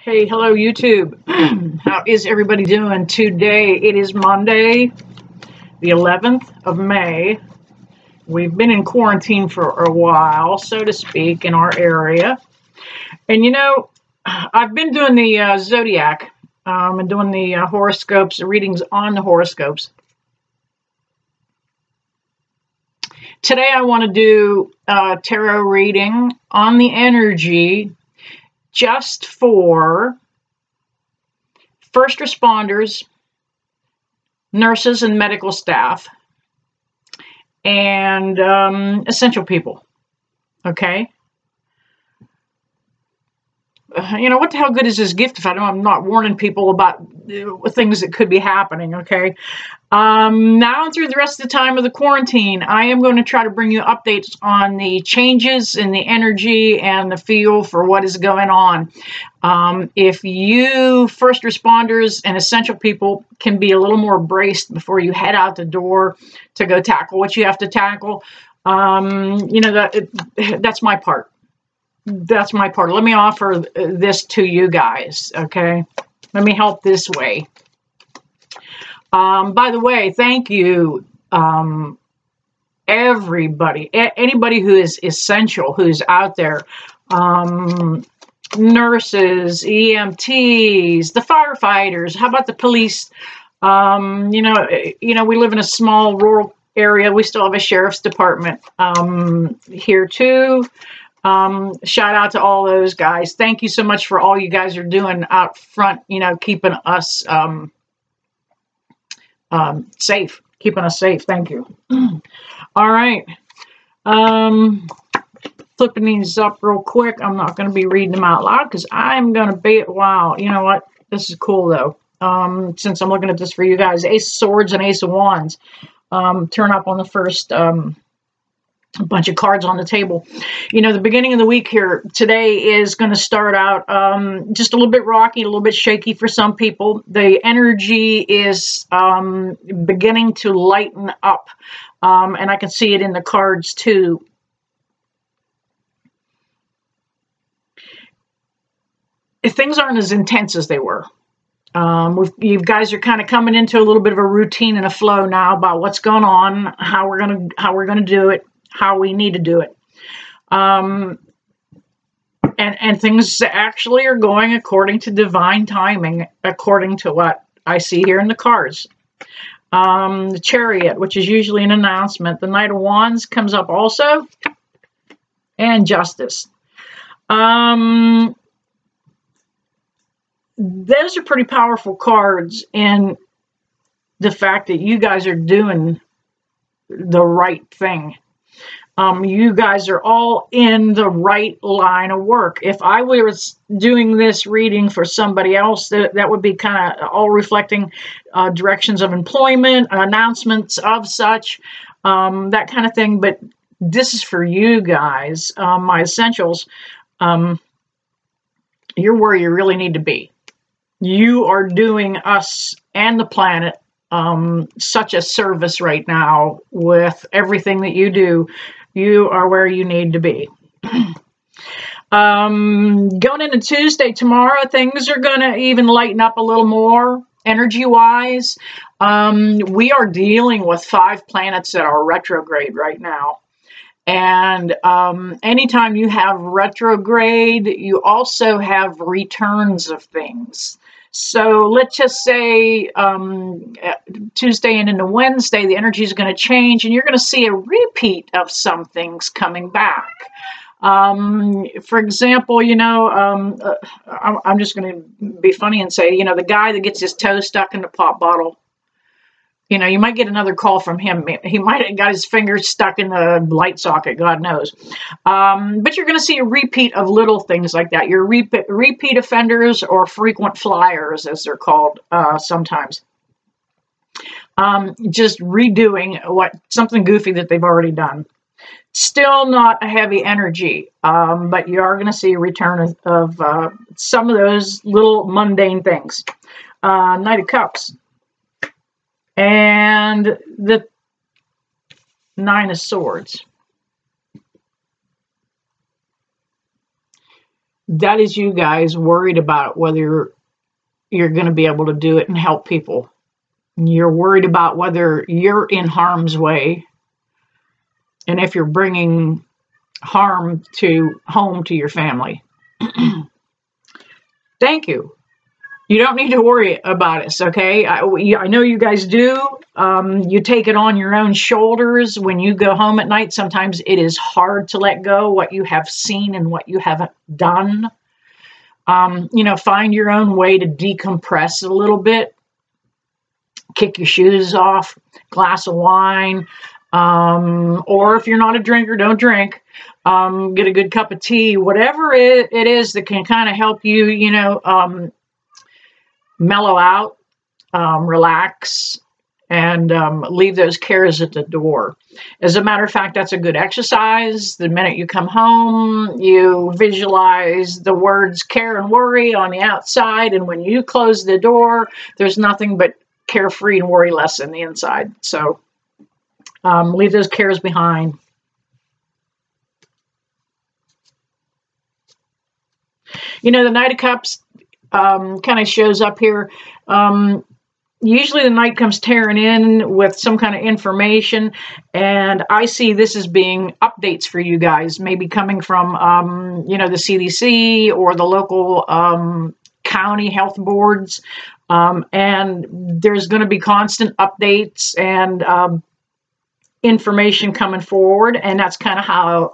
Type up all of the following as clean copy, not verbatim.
Hey, hello YouTube. How is everybody doing today? It is Monday, the 11th of May. We've been in quarantine for a while, so to speak, in our area. And you know, I've been doing the zodiac and doing the horoscopes, the readings on the horoscopes. Today I want to do a tarot reading on the energy just for first responders, nurses and medical staff, and essential people. Okay? You know, what the hell good is this gift if I'm not warning people about things that could be happening, okay? Now through the rest of the time of the quarantine, I am going to try to bring you updates on the changes in the energy and the feel for what is going on. If you first responders and essential people can be a little more braced before you head out the door to go tackle what you have to tackle, you know, that's my part. That's my part. Let me offer this to you guys, okay? Let me help this way. By the way, thank you, everybody, anybody who is essential, who's out there, nurses, EMTs, the firefighters, how about the police? You know, we live in a small rural area. We still have a sheriff's department here too. Shout out to all those guys. Thank you so much for all you guys are doing out front, you know, keeping us safe, keeping us safe. Thank you. All right. Flipping these up real quick. I'm not going to be reading them out loud because I'm going to be, wow, you know what? This is cool though. Since I'm looking at this for you guys, Ace of Swords and Ace of Wands turn up on the first a bunch of cards on the table. You know, the beginning of the week here today is going to start out just a little bit rocky, a little bit shaky for some people. The energy is beginning to lighten up, and I can see it in the cards too. Things aren't as intense as they were. You guys are kind of coming into a little bit of a routine and a flow now about what's going on, how we're gonna do it, how we need to do it. And things actually are going according to divine timing, according to what I see here in the cards. The Chariot, which is usually an announcement. The Knight of Wands comes up also. And Justice. Those are pretty powerful cards in the fact that you guys are doing the right thing. You guys are all in the right line of work. If I was doing this reading for somebody else, that would be kind of all reflecting directions of employment, announcements of such, that kind of thing. But this is for you guys, my essentials. You're where you really need to be. You are doing us and the planet such a service right now with everything that you do. You are where you need to be. Going into Tuesday, tomorrow, things are going to even lighten up a little more energy-wise. We are dealing with 5 planets that are retrograde right now. And anytime you have retrograde, you also have returns of things. So let's just say Tuesday and into Wednesday, the energy is going to change and you're going to see a repeat of some things coming back. For example, you know, I'm just going to be funny and say, you know, the guy that gets his toe stuck in the pop bottle, you know, you might get another call from him. He might have got his fingers stuck in the light socket, God knows. But you're going to see a repeat of little things like that. Your repeat offenders or frequent flyers, as they're called sometimes. Just redoing something goofy that they've already done. Still not a heavy energy, but you are going to see a return of some of those little mundane things. Knight of Cups. And the Nine of Swords. That is you guys worried about whether you're going to be able to do it and help people. You're worried about whether you're in harm's way and if you're bringing harm to home to your family. Thank you. You don't need to worry about us, okay? I know you guys do. You take it on your own shoulders when you go home at night. Sometimes it is hard to let go what you have seen and what you have done. Find your own way to decompress a little bit. Kick your shoes off, glass of wine, or if you're not a drinker, don't drink. Get a good cup of tea, whatever it is that can kind of help you, mellow out, relax, and leave those cares at the door. As a matter of fact, that's a good exercise. The minute you come home, you visualize the words care and worry on the outside, and when you close the door, there's nothing but carefree and worry less in the inside. So leave those cares behind. The Knight of Cups kind of shows up here. Usually the Knight comes tearing in with some kind of information, and I see this as being updates for you guys, maybe coming from, the CDC or the local county health boards, and there's going to be constant updates and information coming forward, and that's kind of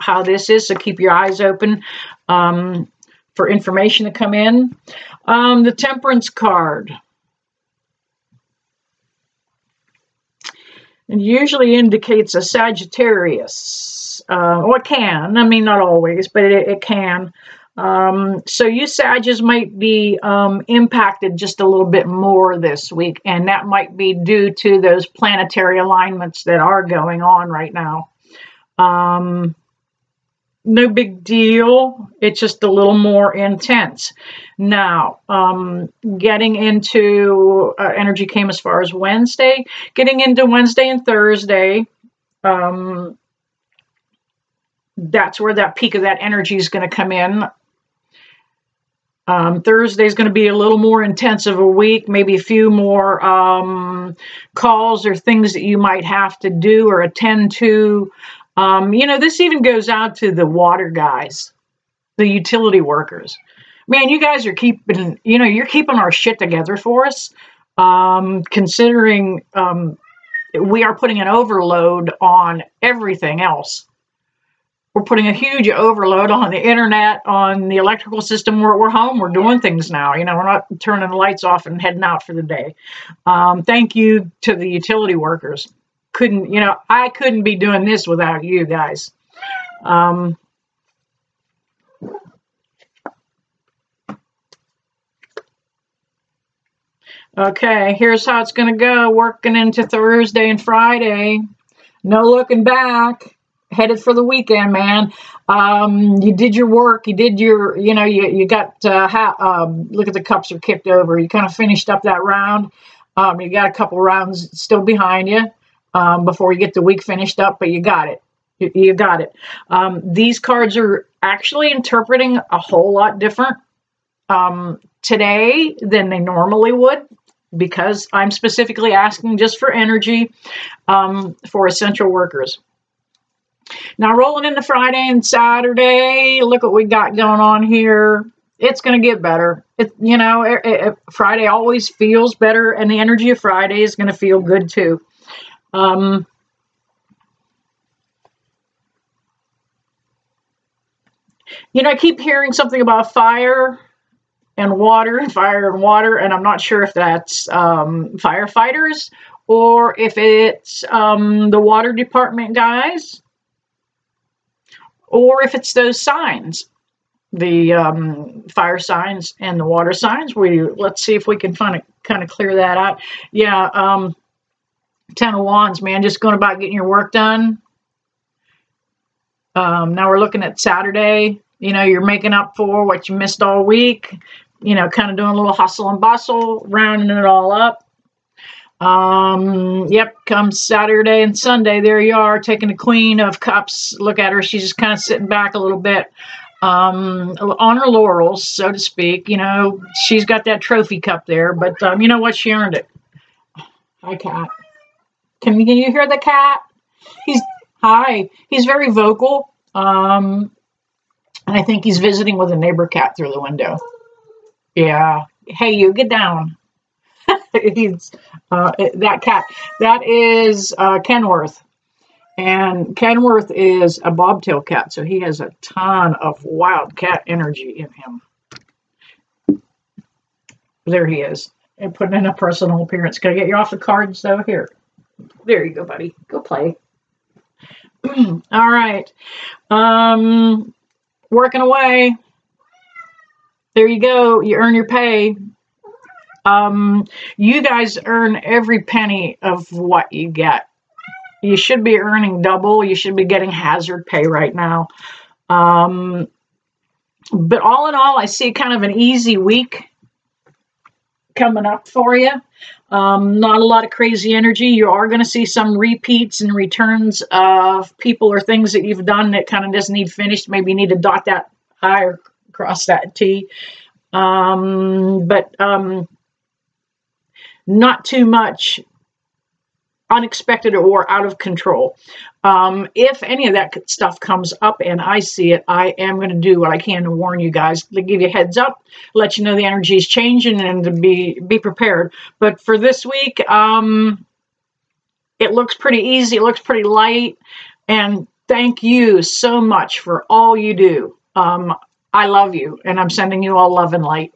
how this is, so keep your eyes open for information to come in. The Temperance card. It usually indicates a Sagittarius. Or it can. I mean, not always, but it can. So you Sagittarius might be impacted just a little bit more this week, and that might be due to those planetary alignments that are going on right now. No big deal. It's just a little more intense. Now, getting into energy came as far as Wednesday. Getting into Wednesday and Thursday, that's where that peak of that energy is going to come in. Thursday is going to be a little more intense of a week, maybe a few more calls or things that you might have to do or attend to. This even goes out to the water guys, the utility workers. Man, you guys are keeping, you're keeping our shit together for us, considering we are putting an overload on everything else. We're putting a huge overload on the internet, on the electrical system. We're home. We're doing things now. We're not turning the lights off and heading out for the day. Thank you to the utility workers. I couldn't be doing this without you guys. Okay, here's how it's going to go. Working into Thursday and Friday. No looking back. Headed for the weekend, man. You did your work. You did your, you got, look at the cups are kicked over. You kind of finished up that round. You got a couple rounds still behind you before you get the week finished up, but you got it. You got it. These cards are actually interpreting a whole lot different today than they normally would, because I'm specifically asking just for energy for essential workers. Now, rolling into Friday and Saturday, look what we got going on here. It's going to get better. Friday always feels better, and the energy of Friday is going to feel good too. I keep hearing something about fire and water, and I'm not sure if that's firefighters or if it's the water department guys, or if it's those signs, the fire signs and the water signs. Let's see if we can kind of clear that out. Yeah, 10 of Wands, man, just going about getting your work done. Now we're looking at Saturday. You're making up for what you missed all week. Kind of doing a little hustle and bustle, rounding it all up. Yep, comes Saturday and Sunday, there you are, taking the Queen of Cups. Look at her, she's just kind of sitting back a little bit. on her laurels, so to speak. You know, she's got that trophy cup there, but you know what? She earned it. Hi, cat. Can you hear the cat? He's hi. He's very vocal. And I think he's visiting with a neighbor cat through the window. Yeah. Hey, you get down. He's that cat. That is Kenworth. And Kenworth is a bobtail cat, so he has a ton of wildcat energy in him. There he is. And putting in a personal appearance. Can I get you off the cards, though? Here. There you go, buddy. Go play. All right. Working away. There you go. You earn your pay. You guys earn every penny of what you get. You should be earning double. You should be getting hazard pay right now. But all in all, I see kind of an easy week coming up for you. Not a lot of crazy energy. You are going to see some repeats and returns of people or things that you've done that kind of just need finished. Maybe you need to dot that I or cross that T. But not too much unexpected or out of control. If any of that stuff comes up and I see it, I am going to do what I can to warn you guys, to give you a heads up, let you know the energy is changing and to be prepared. But for this week, it looks pretty easy. It looks pretty light. And thank you so much for all you do. I love you, and I'm sending you all love and light.